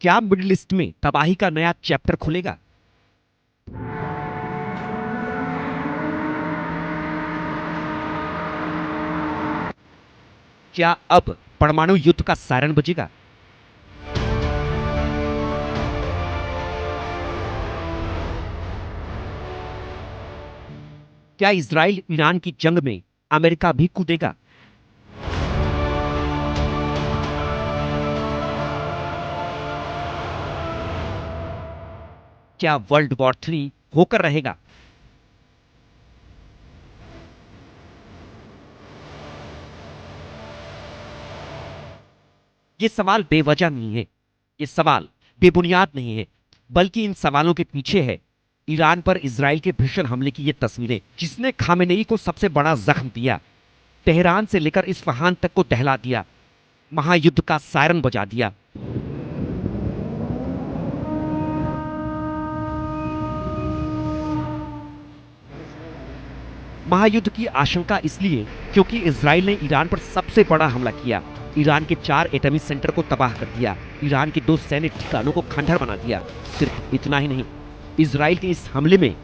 क्या middle east में तबाही का नया चैप्टर खुलेगा? क्या अब परमाणु युद्ध का सायरन बजेगा? क्या इजराइल ईरान की जंग में अमेरिका भी कूदेगा? क्या वर्ल्ड वॉर 3 होकर रहेगा? ये सवाल बेवजह नहीं है, ये सवाल बेबुनियाद नहीं है, बल्कि इन सवालों के पीछे है ईरान पर इजराइल के भीषण हमले की ये तस्वीरें, जिसने खामेनेई को सबसे बड़ा जख्म दिया, तेहरान से लेकर इस्फहान तक को दहला दिया, महायुद्ध का सायरन बजा दिया। महायुद्ध की आशंका इसलिए क्योंकि इजराइल ने ईरान पर सबसे बड़ा हमला किया, ईरान के 4 एटमी सेंटर को तबाह कर दिया, ईरान के 2 सैन्य ठिकानों को खंडहर बना दिया। सिर्फ इतना ही नहीं, इजराइल के इस हमले में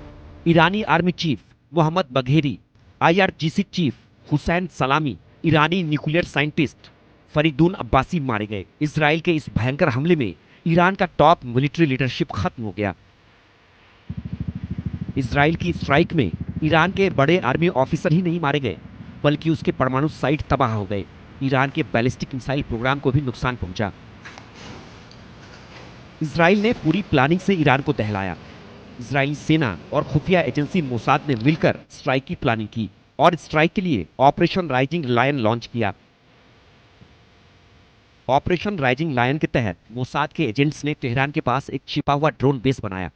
ईरानी army chief Mohammad Bagheri, IRGC chief Hossein Salami, ईरानी न्यूक्लियर साइंटिस्ट फरीदून अब्बासी मारे गए। इजराइल के इस भयंकर हमले में ईरान का टॉप मिलिट्री लीडरशिप खत्म हो गया। इजराइल की स्ट्राइक में ईरान के बड़े आर्मी ऑफिसर ही नहीं मारे गए, बल्कि उसके परमाणु साइट तबाह हो गए। ईरान के बैलिस्टिक मिसाइल प्रोग्राम को भी नुकसान पहुंचा। इजराइल ने पूरी प्लानिंग से ईरान को दहलाया। इजरायली सेना और खुफिया एजेंसी मोसाद ने मिलकर स्ट्राइक की प्लानिंग की और स्ट्राइक के लिए ऑपरेशन राइजिंग लायन लॉन्च किया। ऑपरेशन राइजिंग लायन के तहत मोसाद के एजेंट्स ने तेहरान के पास एक छिपा हुआ ड्रोन बेस बनाया।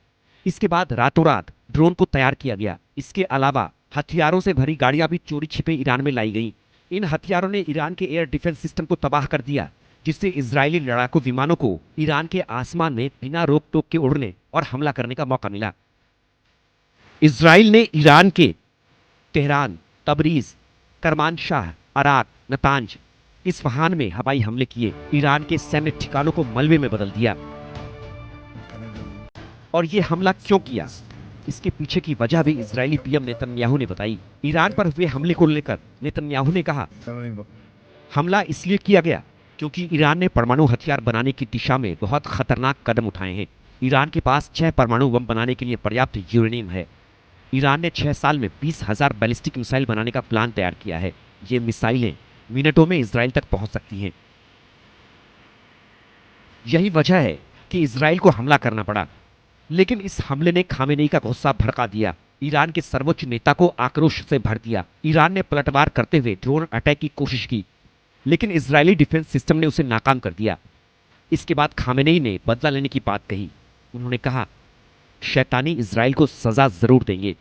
इसके बाद रातों रात ड्रोन को तैयार किया गया। इसके अलावा हथियारों से भरी गाड़ियां भी चोरी छिपे ईरान में लाई गईं। इन हथियारों ने ईरान के एयर डिफेंस सिस्टम को तबाह कर दिया, जिससे इजरायली लड़ाकू विमानों को ईरान के आसमान में बिना रोक टोक के उड़ने और हमला करने का मौका मिला। इजराइल ने ईरान के Tehran, Tabriz, Kermanshah, अराक, Natanz, Isfahan में हवाई हमले किए, ईरान के सैन्य ठिकानों को मलबे में बदल दिया। और ये हमला क्यों किया, इसके पीछे की वजह भी इजरायली पीएम नेतन्याहू ने बताई। ईरान पर हुए हमले को लेकर नेतन्याहू ने कहा, हमला इसलिए किया गया क्योंकि ईरान ने परमाणु हथियार बनाने की दिशा में बहुत खतरनाक कदम उठाए हैं। ईरान के पास 6 परमाणु बम बनाने के लिए पर्याप्त यूरेनियम है। ईरान ने 6 साल में 20,000 बैलिस्टिक मिसाइल बनाने का प्लान तैयार किया है। ये मिसाइलें मिनटों में इजराइल तक पहुंच सकती हैं। यही वजह है कि इजराइल को हमला करना पड़ा। लेकिन इस हमले ने खामेनेई का गुस्सा भड़का दिया, ईरान के सर्वोच्च नेता को आक्रोश से भर दिया। ईरान ने पलटवार करते हुए ड्रोन अटैक की कोशिश की, लेकिन इजरायली डिफेंस सिस्टम ने उसे नाकाम कर दिया। इसके बाद खामेनेई ने बदला लेने की बात कही। उन्होंने कहा, शैतानी इजराइल को सजा जरूर देंगे।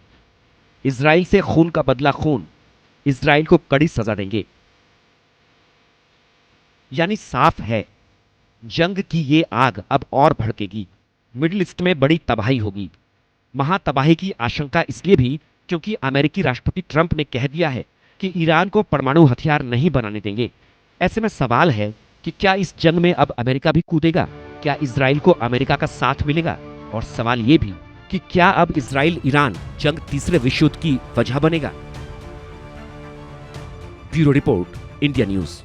इजराइल से खून का बदला खून, इजराइल को कड़ी सजा देंगे। यानी साफ है, जंग की ये आग अब और भड़केगी। मिडिल ईस्ट में बड़ी तबाही होगी। महातबाही की आशंका इसलिए भी क्योंकि अमेरिकी राष्ट्रपति ट्रंप ने कह दिया है कि ईरान को परमाणु हथियार नहीं बनाने देंगे। ऐसे में सवाल है कि क्या इस जंग में अब अमेरिका भी कूदेगा? क्या इजराइल को अमेरिका का साथ मिलेगा? और सवाल यह भी कि क्या अब इजराइल ईरान जंग तीसरे विश्व युद्ध की वजह बनेगा? Bureau report, India news.